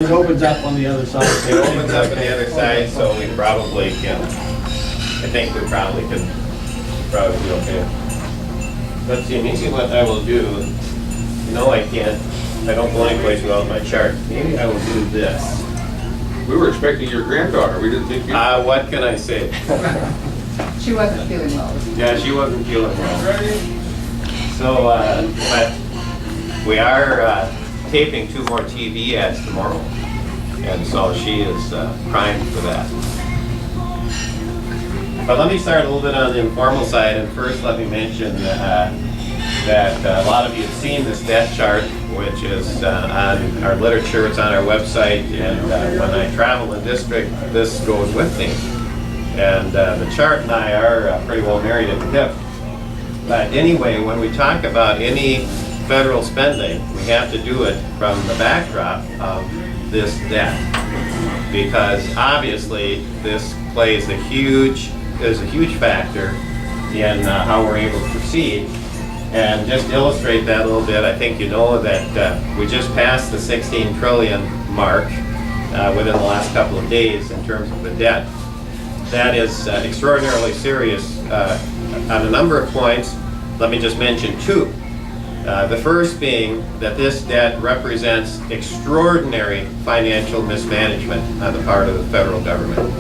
It opens up on the other side. It opens up on the other side, so we probably can, I think we probably could, probably be okay. Let's see, maybe what I will do, you know I don't go anyplace without my chart. Maybe I will do this. We were expecting your granddaughter. We didn't think you. What can I say? She wasn't feeling well. Yeah, she wasn't feeling well. So, but we are taping 2 more TV ads tomorrow. And so she is primed for that. But let me start a little bit on the informal side. And first let me mention that a lot of you have seen this debt chart, which is on our literature. It's on our website. And when I travel in district, this goes with me. And the chart and I are pretty well married at the hip. But anyway, when we talk about any federal spending, we have to do it from the backdrop of this debt. Because obviously this is a huge factor in how we're able to proceed. And just to illustrate that a little bit, I think you know that we just passed the 16 trillion mark within the last couple of days in terms of the debt. That is extraordinarily serious on a number of points. Let me just mention 2. The first being that this debt represents extraordinary financial mismanagement on the part of the federal government.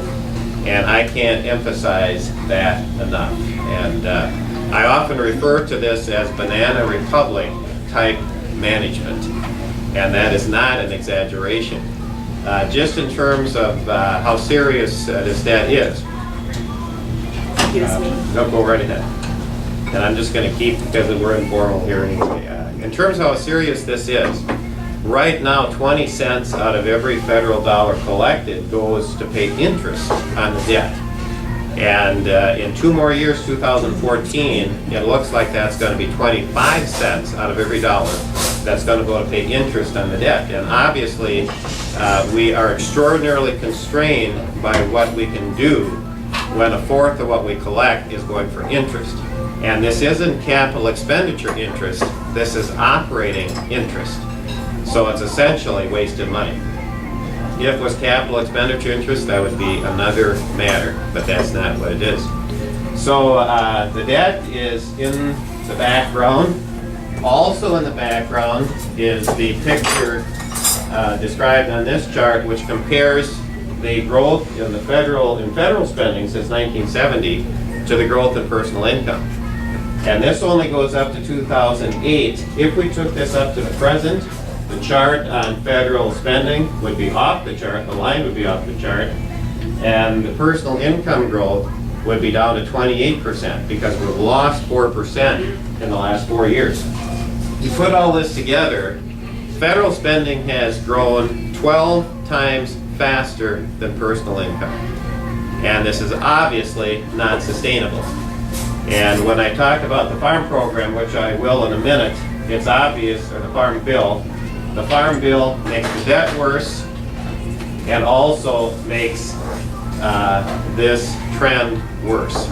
And I can't emphasize that enough. And I often refer to this as Banana Republic type management. And that is not an exaggeration. Just in terms of how serious this debt is. No, go right ahead. And I'm just going to keep, because we're informal here anyway. In terms of how serious this is, right now 20 cents out of every federal dollar collected goes to pay interest on the debt. And in 2 more years, 2014, it looks like that's going to be 25 cents out of every dollar that's going to go to pay interest on the debt. And obviously, we are extraordinarily constrained by what we can do when 1/4 of what we collect is going for interest. And this isn't capital expenditure interest, this is operating interest. So it's essentially wasted money. If it was capital expenditure interest, that would be another matter, but that's not what it is. So the debt is in the background. Also in the background is the picture described on this chart, which compares the growth in the federal spending since 1970 to the growth in personal income. And this only goes up to 2008. If we took this up to the present, the chart on federal spending would be off the chart, the line would be off the chart, and the personal income growth would be down to 28% because we've lost 4% in the last 4 years. You put all this together, federal spending has grown 12 times faster than personal income. And this is obviously not sustainable. And when I talk about the farm program, which I will in a minute, it's obvious, or the farm bill makes the debt worse and also makes this trend worse.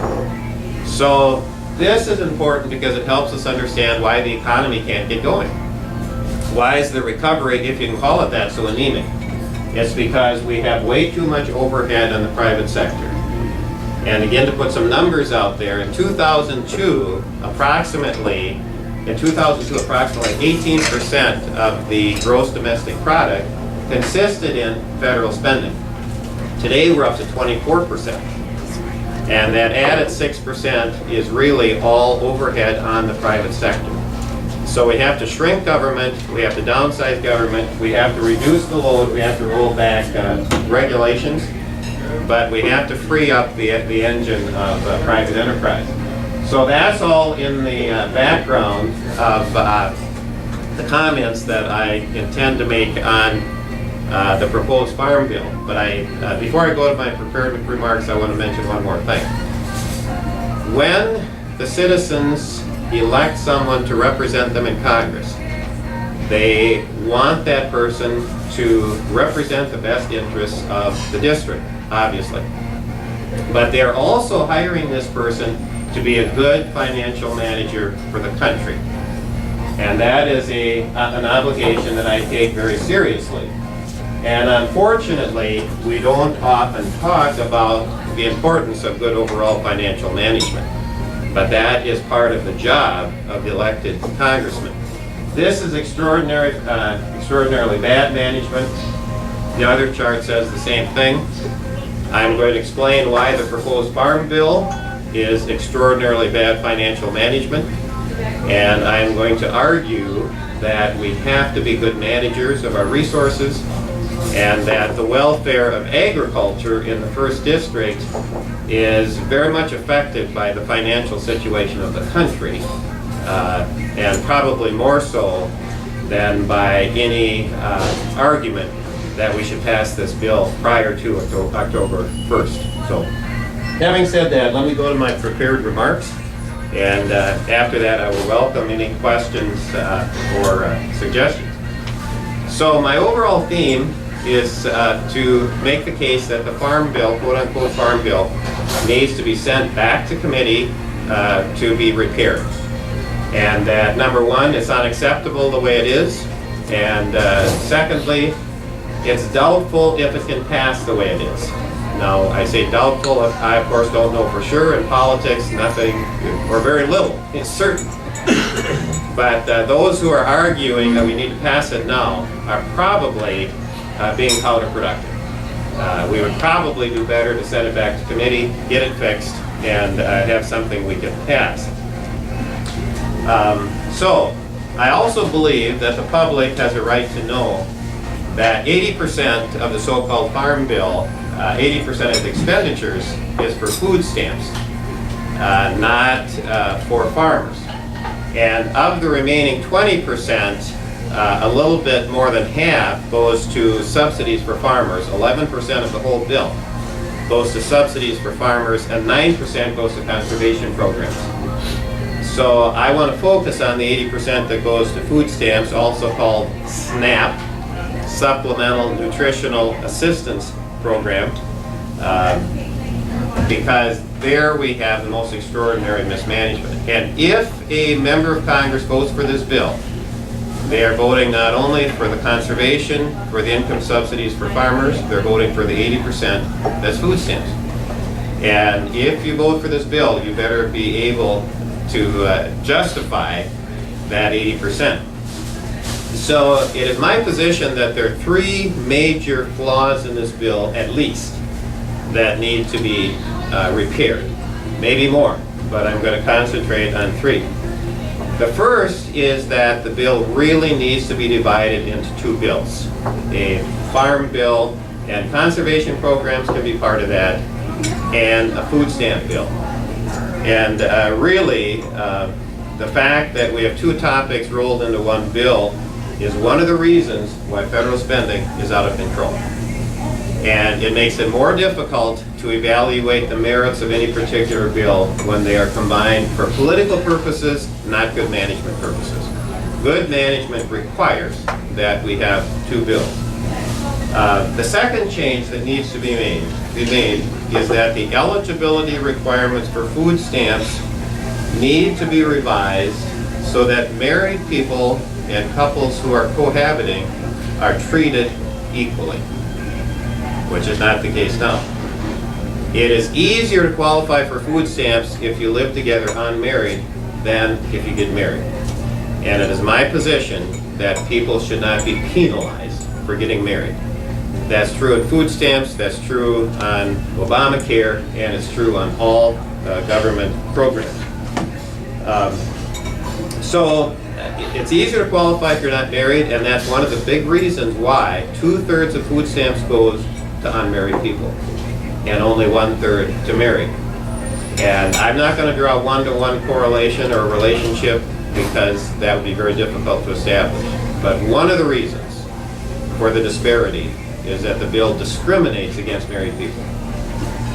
So this is important because it helps us understand why the economy can't get going. Why is the recovery, if you can call it that, so anemic? It's because we have way too much overhead in the private sector. And again, to put some numbers out there, in 2002, approximately 18% of the gross domestic product consisted in federal spending. Today, we're up to 24%. And that added 6% is really all overhead on the private sector. So we have to shrink government, we have to downsize government, we have to reduce the load, we have to roll back regulations, but we have to free up the engine of private enterprise. So that's all in the background of the comments that I intend to make on the proposed farm bill. But before I go to my prepared remarks, I want to mention one more thing. When the citizens elect someone to represent them in Congress, they want that person to represent the best interests of the district, obviously. But they're also hiring this person to be a good financial manager for the country. And that is an obligation that I take very seriously. And unfortunately, we don't often talk about the importance of good overall financial management. But that is part of the job of the elected congressman. This is extraordinarily bad management. The other chart says the same thing. I'm going to explain why the proposed farm bill is extraordinarily bad financial management. And I'm going to argue that we have to be good managers of our resources, and that the welfare of agriculture in the first district is very much affected by the financial situation of the country, and probably more so than by any argument that we should pass this bill prior to October 1st. So, having said that, let me go to my prepared remarks, and after that I will welcome any questions or suggestions. So my overall theme is to make the case that the farm bill, quote-unquote farm bill, needs to be sent back to committee to be repaired. And that, number one, it's unacceptable the way it is, and secondly, it's doubtful if it can pass the way it is. Now, I say doubtful, I of course don't know for sure. In politics, nothing, or very little, is certain. But those who are arguing that we need to pass it now are probably being counterproductive. We would probably do better to send it back to committee, get it fixed, and have something we can pass. So, I also believe that the public has a right to know that 80% of the so-called farm bill, 80% of the expenditures is for food stamps, not for farmers. And of the remaining 20%, a little bit more than half goes to subsidies for farmers. 11% of the whole bill goes to subsidies for farmers, and 9% goes to conservation programs. So I want to focus on the 80% that goes to food stamps, also called SNAP, Supplemental Nutritional Assistance Program, because there we have the most extraordinary mismanagement. And if a member of Congress votes for this bill, they are voting not only for the conservation, for the income subsidies for farmers, they're voting for the 80% that's food stamps. And if you vote for this bill, you better be able to justify that 80%. So it is my position that there are three major flaws in this bill, at least, that need to be repaired. Maybe more, but I'm going to concentrate on three. The first is that the bill really needs to be divided into two bills. A farm bill, and conservation programs can be part of that, and a food stamp bill. And really, the fact that we have two topics rolled into one bill is one of the reasons why federal spending is out of control. And it makes it more difficult to evaluate the merits of any particular bill when they are combined for political purposes, not good management purposes. Good management requires that we have two bills. The second change that needs to be made is that the eligibility requirements for food stamps need to be revised so that married people and couples who are cohabiting are treated equally, which is not the case now. It is easier to qualify for food stamps if you live together unmarried than if you get married. And it is my position that people should not be penalized for getting married. That's true in food stamps, that's true on Obamacare, and it's true on all government programs. So it's easier to qualify if you're not married, and that's one of the big reasons why 2/3 of food stamps goes to unmarried people, and only 1/3 to married. And I'm not going to draw one-to-one correlation or relationship because that would be very difficult to establish. But one of the reasons for the disparity is that the bill discriminates against married people.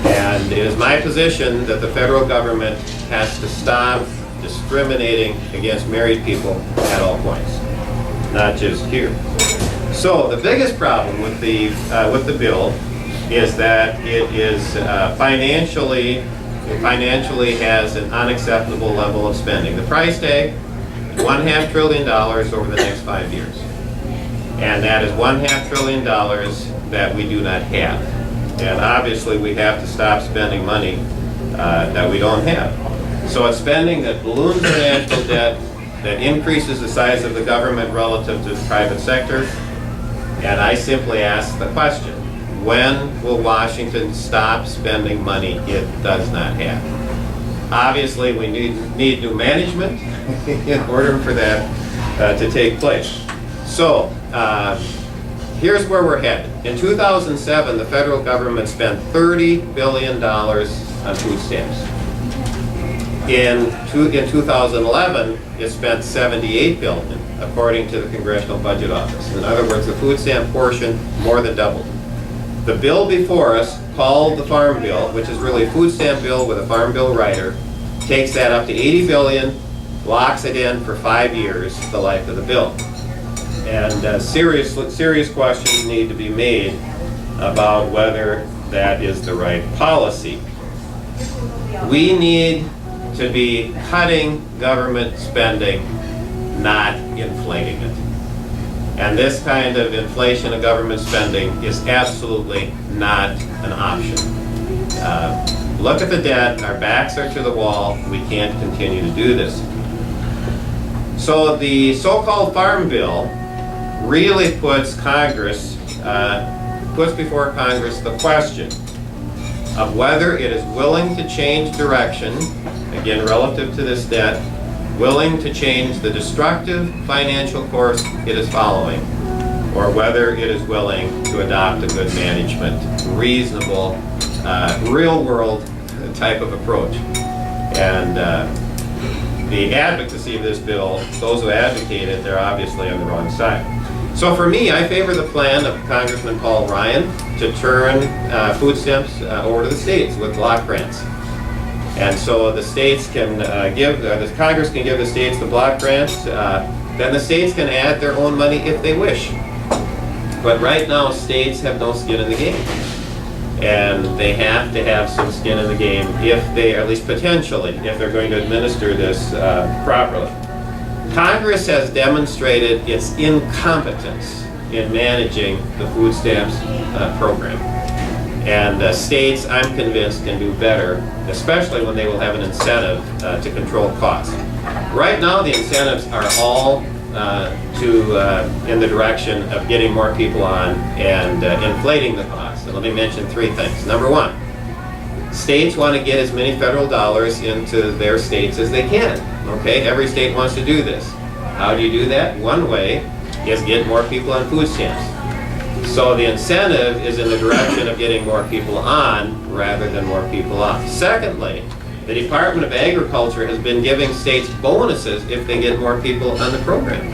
And it is my position that the federal government has to stop discriminating against married people at all points, not just here. So the biggest problem with the bill is that it is financially has an unacceptable level of spending. The price tag, $1.5 trillion over the next 5 years. And that is $1.5 trillion that we do not have. And obviously we have to stop spending money that we don't have. So it's spending that balloons the national debt, that increases the size of the government relative to the private sector. And I simply ask the question, when will Washington stop spending money it does not have? Obviously, we need new management in order for that to take place. So, here's where we're headed. In 2007, the federal government spent $30 billion on food stamps. In 2011, it spent $78 billion, according to the Congressional Budget Office. In other words, the food stamp portion more than doubled. The bill before us, called the Farm Bill, which is really a food stamp bill with a Farm Bill rider, takes that up to $80 billion, locks it in for 5 years, the life of the bill. And serious questions need to be made about whether that is the right policy. We need to be cutting government spending, not inflating it. And this kind of inflation of government spending is absolutely not an option. Look at the debt, our backs are to the wall, we can't continue to do this. So the so-called Farm Bill really puts before Congress the question of whether it is willing to change direction, again relative to this debt, willing to change the destructive financial course it is following, or whether it is willing to adopt a good management, reasonable, real-world type of approach. And the advocacy of this bill, those who advocate it, they're obviously on the wrong side. So for me, I favor the plan of Congressman Paul Ryan to turn food stamps over to the states with block grants. And so the states can the Congress can give the states the block grants, then the states can add their own money if they wish. But right now, states have no skin in the game. And they have to have some skin in the game if they, or at least potentially, if they're going to administer this properly. Congress has demonstrated its incompetence in managing the food stamps program. And states, I'm convinced, can do better, especially when they will have an incentive to control costs. Right now, the incentives are all in the direction of getting more people on and inflating the costs. And let me mention 3 things. Number 1, states want to get as many federal dollars into their states as they can. Okay, every state wants to do this. How do you do that? One way is get more people on food stamps. So the incentive is in the direction of getting more people on rather than more people off. Secondly, the Department of Agriculture has been giving states bonuses if they get more people on the program.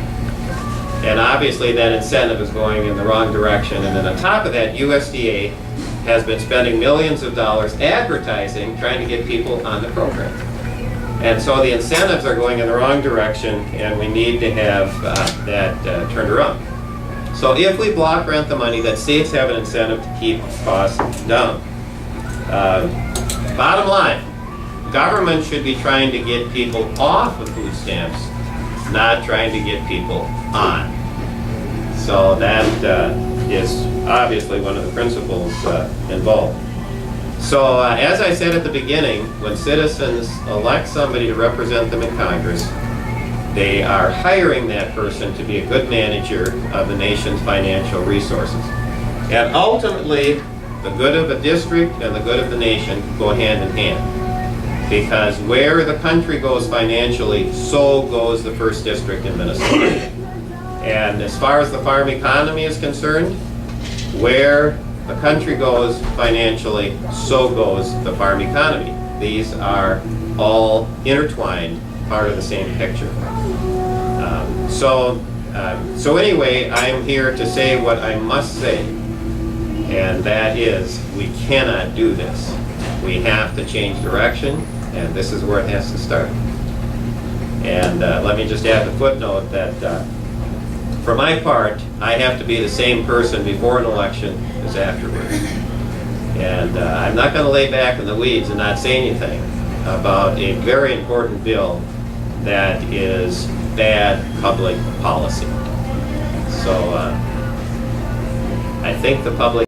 And obviously that incentive is going in the wrong direction. And then on top of that, USDA has been spending millions of dollars advertising, trying to get people on the program. And so the incentives are going in the wrong direction, and we need to have that turned around. So if we block grant the money, that states have an incentive to keep costs down. Bottom line, government should be trying to get people off of food stamps, not trying to get people on. So that is obviously one of the principles involved. So as I said at the beginning, when citizens elect somebody to represent them in Congress, they are hiring that person to be a good manager of the nation's financial resources. And ultimately, the good of a district and the good of the nation go hand in hand. Because where the country goes financially, so goes the first district in Minnesota. And as far as the farm economy is concerned, where the country goes financially, so goes the farm economy. These are all intertwined, part of the same picture. So anyway, I'm here to say what I must say, and that is we cannot do this. We have to change direction, and this is where it has to start. And let me just add the footnote that for my part, I have to be the same person before an election as afterwards. And I'm not going to lay back in the weeds and not say anything about a very important bill that is bad public policy. So I think the public